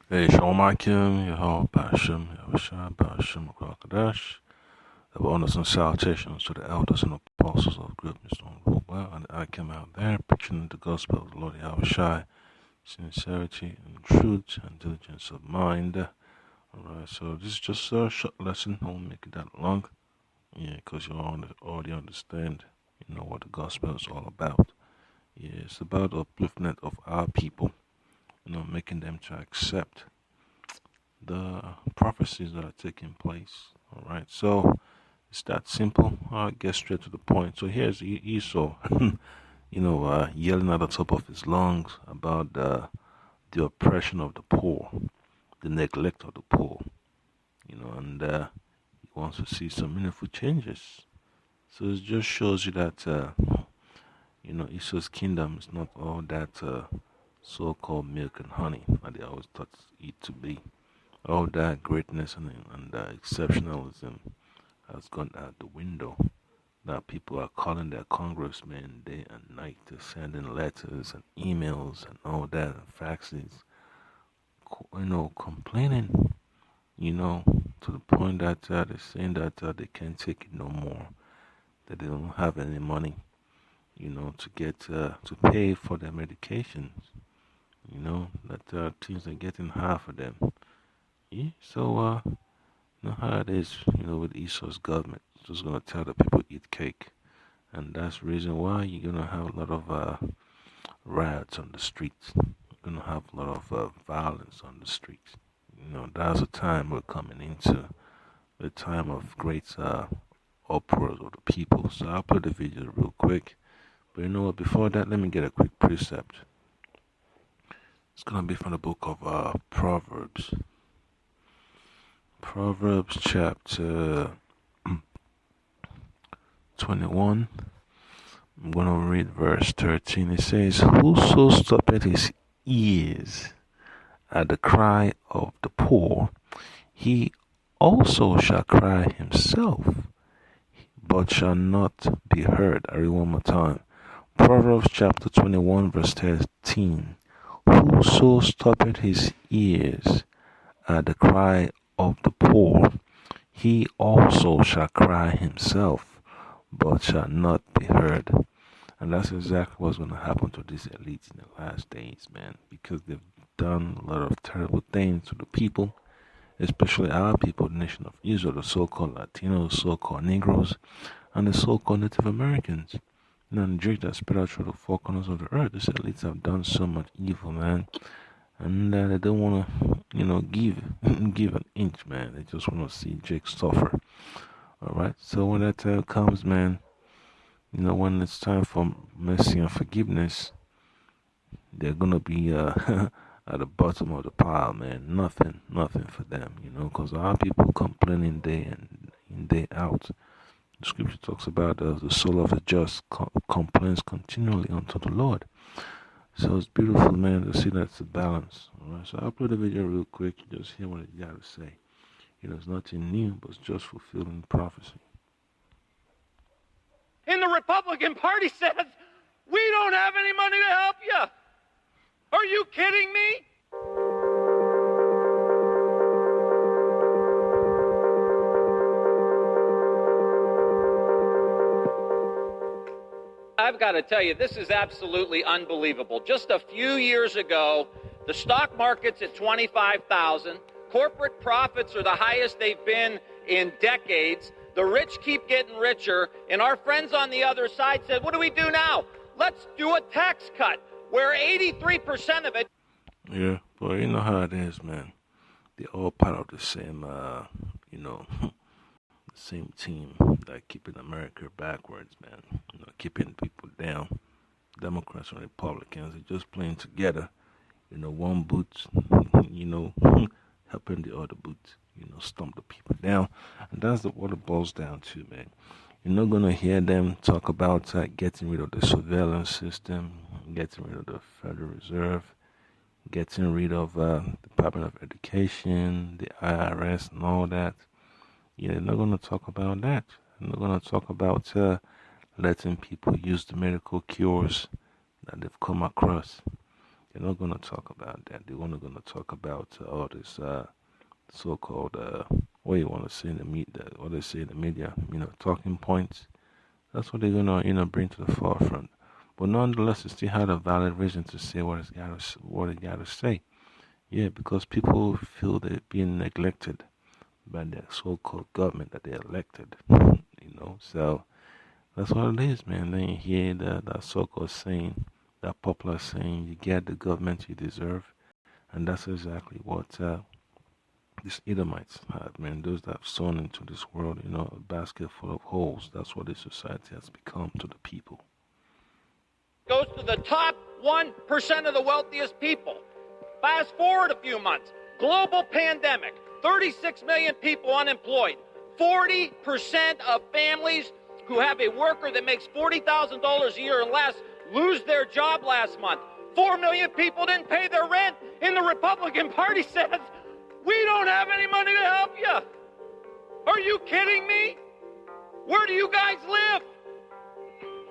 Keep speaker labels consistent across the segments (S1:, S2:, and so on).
S1: Hey, Shalom Akim, Yahweh Bashim, Yahushua Bashim, Kwakadash. The bonus and salutations to the elders and apostles of goodness on the well, and I came out there preaching the gospel of the Lord Yahushua, sincerity and truth and diligence of mind. Alright, so this is just a short lesson. I won't make it that long. Yeah, because you already understand, what the gospel is all about. Yeah, it's about upliftment of our people, making them to accept the prophecies that are taking place. All right, so it's that simple. I'll get straight to the point. So here's Esau, yelling at the top of his lungs about the oppression of the poor, the neglect of the poor, and he wants to see some meaningful changes. So it just shows you that, Esau's kingdom is not all that so-called milk and honey that they always thought it to be. All that greatness and exceptionalism has gone out the window. Now people are calling their congressmen day and night to send in letters and emails and all that and faxes, complaining, to the point that they're saying that they can't take it no more, that they don't have any money, to get to pay for their medications, that things are getting hard for them. Yeah, so you know how it is, with Esau's government. It's just gonna tell the people eat cake, and that's the reason why you're gonna have a lot of riots on the streets. You're gonna have a lot of violence on the streets. That's a time we're coming into, a time of great uproars of the people. So I'll play the video real quick. But you know what? Before that, let me get a quick precept. It's gonna be from the book of Proverbs. Proverbs chapter 21. I'm going to read verse 13. It says, "Whoso stoppeth his ears at the cry of the poor, he also shall cry himself, but shall not be heard." I read one more time. Proverbs chapter 21, verse 13. "Whoso stoppeth his ears at the cry of the poor, he also shall cry himself, but shall not be heard." And that's exactly what's going to happen to these elites in the last days, man, because they've done a lot of terrible things to the people, especially our people, the nation of Israel, the so-called Latinos, so-called Negroes, and the so-called Native Americans. And the Jews that spread out through the four corners of the earth. These elites have done so much evil, man, and they don't want to, give an inch, man. They just want to see Jake suffer. All right. So when that time comes, man, when it's time for mercy and forgiveness, they're gonna be at the bottom of the pile, man. Nothing for them, because our people complaining day in day out. The scripture talks about the soul of the just complains continually unto the Lord. So it's beautiful, man, to see that's a balance. All right, so I'll play the video real quick. Just hear what it got to say. It's nothing new, but it's just fulfilling prophecy.
S2: And the Republican Party says, "We don't have any money to help you." Are you kidding me? I've got to tell you, this is absolutely unbelievable. Just a few years ago, the stock market's at 25,000. Corporate profits are the highest they've been in decades. The rich keep getting richer, and our friends on the other side said, "What do we do now? Let's do a tax cut where 83% of it..."
S1: Yeah, but you know how it is, man. They're all part of the same, the same team that keeping America backwards, man. Keeping people down. Democrats and Republicans are just playing together. One boot, helping the other boot, stomp the people down. And that's what it boils down to, man. You're not going to hear them talk about getting rid of the surveillance system, getting rid of the Federal Reserve, getting rid of the Department of Education, the IRS, and all that. Yeah, they're not going to talk about that. They're not going to talk about letting people use the medical cures that they've come across. They're not going to talk about that. They're only going to talk about all this so-called, what you want to say in the media, what they say in the media, talking points. That's what they're going to, bring to the forefront. But nonetheless, they still had a valid reason to say what they got to say. Yeah, because people feel they're being neglected by the so-called government that they elected. So that's what it is, man. Then you hear that so-called saying, that popular saying, you get the government you deserve. And that's exactly what these Edomites had, man. Those that have sown into this world, a basket full of holes. That's what this society has become to the people.
S2: Goes to the top 1% of the wealthiest people. Fast forward a few months, global pandemic, 36 million people unemployed, 40% of families who have a worker that makes $40,000 a year or less lose their job last month. 4 million people didn't pay their rent, and the Republican Party says, we don't have any money to help you. Are you kidding me? Where do you guys live?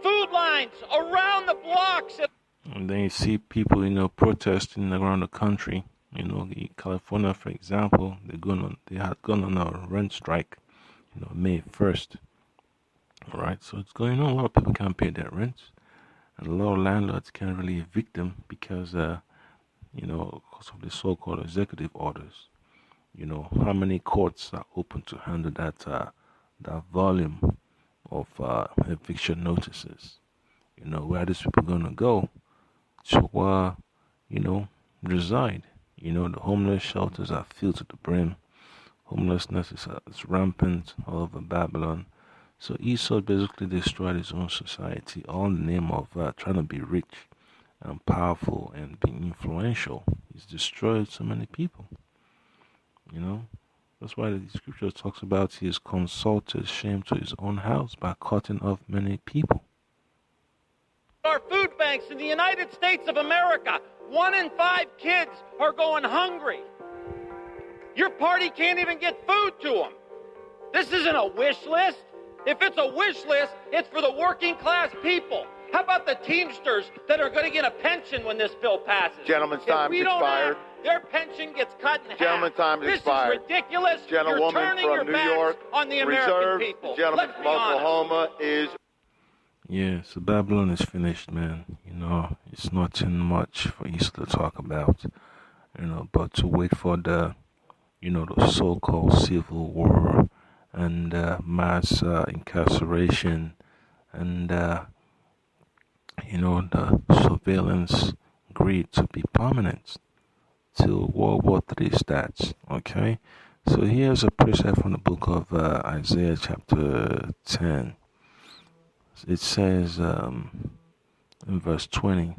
S2: Food lines around the blocks.
S1: And then you see people, protesting around the country. In California, for example, they had gone on a rent strike, May 1st. All right, so it's going on. A lot of people can't pay their rents, and a lot of landlords can't really evict them because of the so-called executive orders. How many courts are open to handle that volume of eviction notices? Where are these people gonna go to reside? The homeless shelters are filled to the brim. Homelessness is rampant all over Babylon. So Esau basically destroyed his own society, all in the name of trying to be rich and powerful and being influential. He's destroyed so many people. That's why the scripture talks about he has consulted shame to his own house by cutting off many people.
S2: Our food banks in the United States of America, 1 in 5 kids are going hungry. Your party can't even get food to them. This isn't a wish list. If it's a wish list, it's for the working class people. How about the Teamsters that are going to get a pension when this bill passes?
S3: Gentleman's time expired.
S2: Their pension gets cut in half.
S3: Gentleman's time expired.
S2: This is ridiculous.
S3: Gentlewoman
S2: You're turning
S3: from
S2: your
S3: New
S2: backs
S3: York,
S2: on the American
S3: reserved.
S2: people.
S3: Gentleman
S2: Let's
S3: from
S2: be honest.
S3: Oklahoma is...
S1: Yeah, so Babylon is finished, man. It's nothing much for Esau to talk about, but to wait for the so-called civil war and mass incarceration and, the surveillance grid to be permanent till World War III starts, okay? So here's a precept from the book of Isaiah chapter 10. It says in verse 20,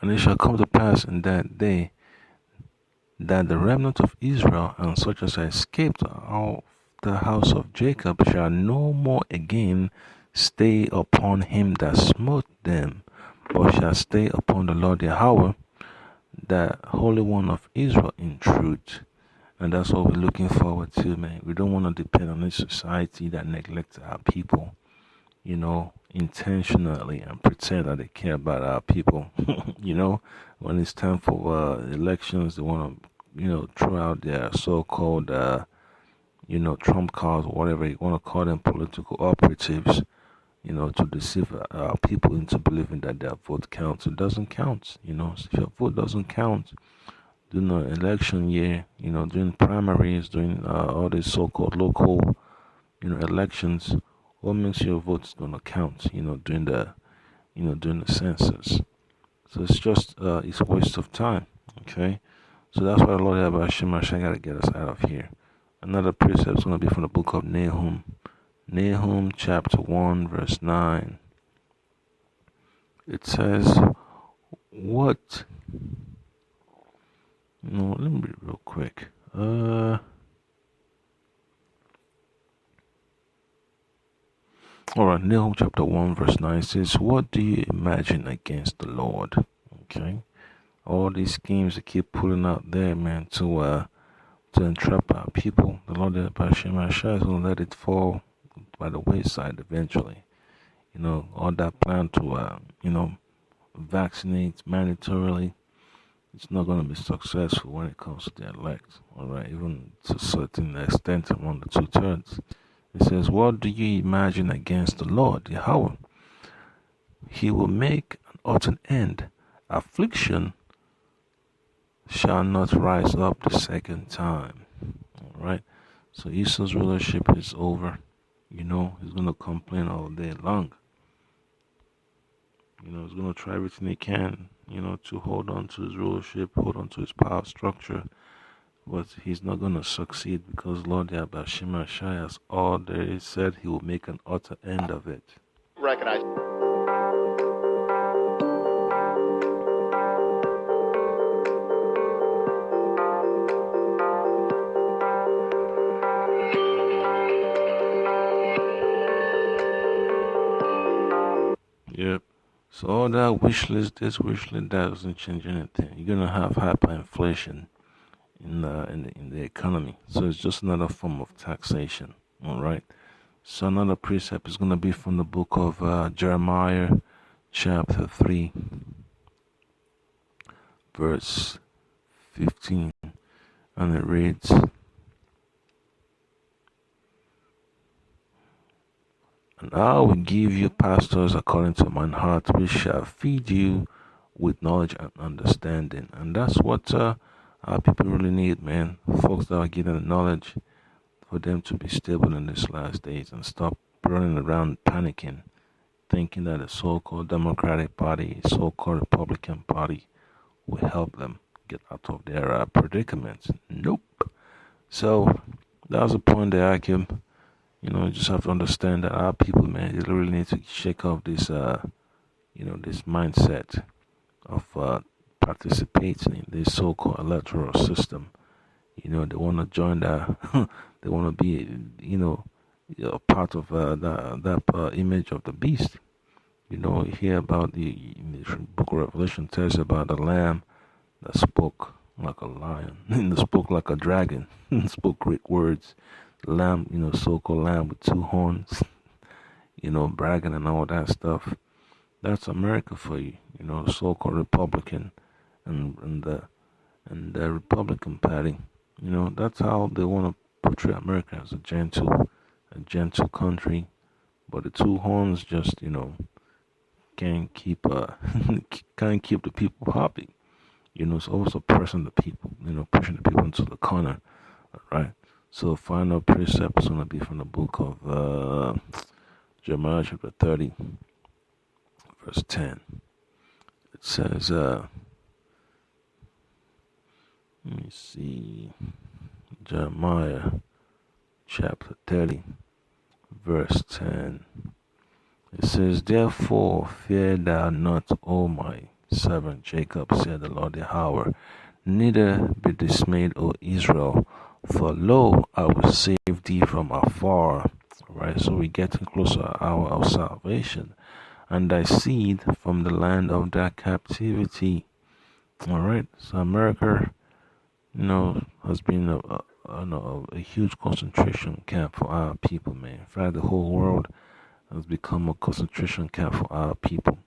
S1: and it shall come to pass in that day that the remnant of Israel and such as are escaped of the house of Jacob shall no more again stay upon him that smote them, but shall stay upon the Lord Yahweh, the Holy One of Israel in truth. And that's what we're looking forward to, man. We don't want to depend on a society that neglects our people, intentionally and pretend that they care about our people. When it's time for elections, they want to, throw out their so-called, trump cards or whatever you want to call them, political operatives, to deceive our people into believing that their vote counts. It doesn't count, So if your vote doesn't count, during the election year, during primaries, during all these so-called local, elections, what makes your vote is going to count, during the census. So it's just, it's a waste of time, okay? So that's why the Lord Yahweh Hashem got to get us out of here. Another precept is going to be from the book of Nahum. Nahum chapter 1, verse 9. It says, what... No, let me read real quick. Alright, Nahum chapter 1 verse 9 says, what do you imagine against the Lord? Okay. All these schemes that keep pulling out there, man, to entrap our people. The Lord Hashem is going to let it fall by the wayside eventually. all that plan to, vaccinate mandatorily, it's not going to be successful when it comes to the elect, all right, even to a certain extent among the two-thirds. It says, what do you imagine against the Lord, Yahweh? He will make an utter end. Affliction shall not rise up the second time, all right? So Esau's rulership is over. He's going to complain all day long. He's going to try everything he can, to hold on to his rulership, hold on to his power structure. But he's not going to succeed because Lord Yahweh has already said he will make an utter end of it.
S3: Recognize.
S1: Yep. So all that wish list, this wish list, that doesn't change anything. You're gonna have hyperinflation in the economy. So it's just another form of taxation. All right. So another precept is gonna be from the book of Jeremiah, chapter 3, verse 15, and it reads. And I will give you pastors according to mine heart, which shall feed you with knowledge and understanding. And that's what our people really need, man. Folks that are given the knowledge for them to be stable in these last days and stop running around panicking, thinking that the so-called Democratic Party, so-called Republican Party will help them get out of their predicaments. Nope. So that was the point that I came. You just have to understand that our people, man, they really need to shake off this, this mindset of participating in this so-called electoral system. They want to join that. They want to be, a part of that image of the beast. You hear about the book of Revelation tells about the lamb that spoke like a lion, and spoke like a dragon, spoke great words. Lamb, so-called lamb with two horns, bragging and all that stuff. That's America for you, so-called Republican and the Republican Party. That's how they want to portray America as a gentle country. But the two horns just, can't keep can't keep the people happy. It's also pressing the people, pushing the people into the corner, right? So final precept is going to be from the book of Jeremiah chapter 30, verse 10. It says, let me see, Jeremiah chapter 30, verse 10. It says, therefore fear thou not, O my servant Jacob, said the Lord Yahweh, neither be dismayed, O Israel, for lo, I will save thee from afar. Right, so we're getting closer to the hour of salvation, and thy seed from the land of thy captivity. All right, so America, has been a huge concentration camp for our people, man. In fact, the whole world has become a concentration camp for our people.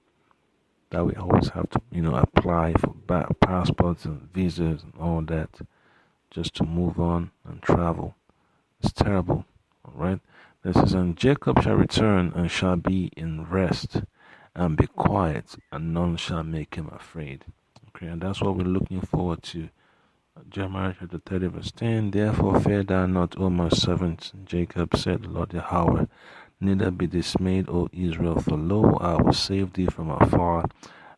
S1: That we always have to, apply for passports and visas and all that, just to move on and travel. It's terrible, all right? This is, and Jacob shall return and shall be in rest and be quiet, and none shall make him afraid. Okay, and that's what we're looking forward to. Jeremiah chapter 30 verse 10, therefore fear thou not, O my servant Jacob, said the Lord Yahweh, neither be dismayed, O Israel, for lo, I will save thee from afar,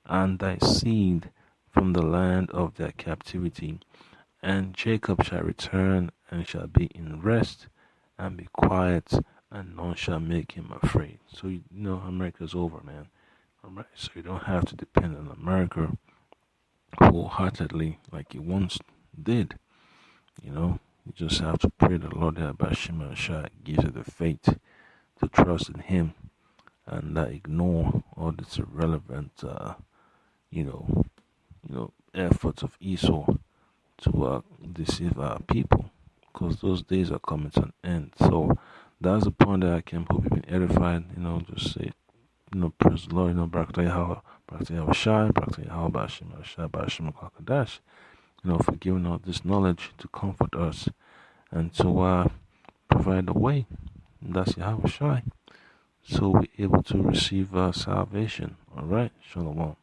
S1: and thy seed from the land of their captivity. And Jacob shall return and shall be in rest and be quiet, and none shall make him afraid. So America's over, man. Alright, so you don't have to depend on America wholeheartedly like you once did. You just have to pray the Lord Yahweh gives you the faith to trust in Him and ignore all this irrelevant, efforts of Esau to deceive our people, because those days are coming to an end. So that's the point that I can hope you've been edified. Just say praise the Lord, Barakatah Shai, Barakatah Bashim, Shai Bashim Kakadash, for giving out this knowledge to comfort us and to provide the way. And that's Yahweh Shai. So we're able to receive salvation. Alright, Shalom.